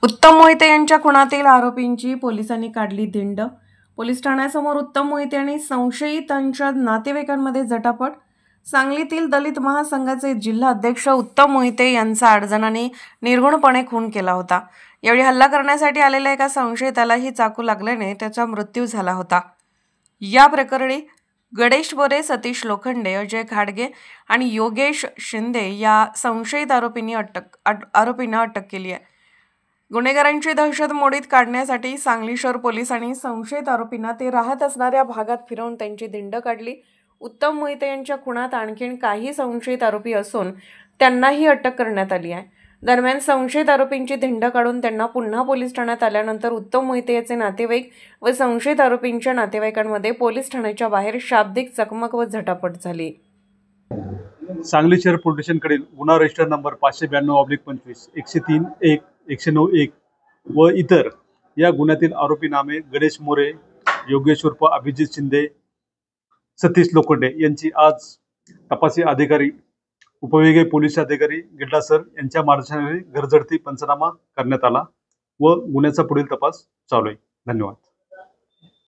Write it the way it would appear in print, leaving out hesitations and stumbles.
उत्तम मोहिते यांच्या खुनातील आरोपींची पोलिसांनी काढली धिंड। पोलीस ठाण्यासमोर उत्तम मोहिते आणि संशयितांच्या नातेवाईकांमध्ये झटापट। सांगलीतील दलित महासंघाचे जिल्हा अध्यक्ष उत्तम मोहिते यांचा 8 जणांनी निर्घृणपणे खून केला होता। यावेळी हल्ला करण्यासाठी आलेल्या एका संशयितालाही चाकू लागल्याने त्याचा मृत्यू झाला होता। या प्रकरणी गणेश मोरे, सतीश लोखंडे, अजय घाडगे आणि योगेश शिंदे या संशयित आरोपींना अटक केली आहे। गुन्हेगारांची दहशत मोडीत काढण्यासाठी सांगली शहर पोलिसांनी संशयित आरोपींना ते राहत असणाऱ्या भागात फिरवून त्यांची धिंड काढली। उत्तम मोहिते यांच्या खुनात आणखी काही संशयित आरोपी असून त्यांनाही अटक करण्यात आली आहे। दरम्यान संशयित आरोपींची धिंड काढून त्यांना पुन्हा पोलीस ठाण्यात आल्यानंतर उत्तम मोहिते याचे नातेवाईक व संशयित आरोपींच्या नातेवाईकांमध्ये पोलीस ठाण्याच्या बाहेर शाब्दिक चकमक व झटापट झाली। सांगली शहर पोलीस स्टेशनकडील गुन्हा रजिस्टर नंबर 592/25 103-1 109-1 व इतर या गुन्ह्यातील आरोपी नामे गणेश मोरे, योगेश उर्फ अभिजित शिंदे, सतीश लोखंडे यांची आज तपासी अधिकारी उपविभागीय पोलीस अधिकारी गिल्डा सर यांच्या मार्गदर्शनाखाली घरझडती पंचनामा करण्यात आला व गुन्ह्याचा पुढील तपास चालू आहे। धन्यवाद।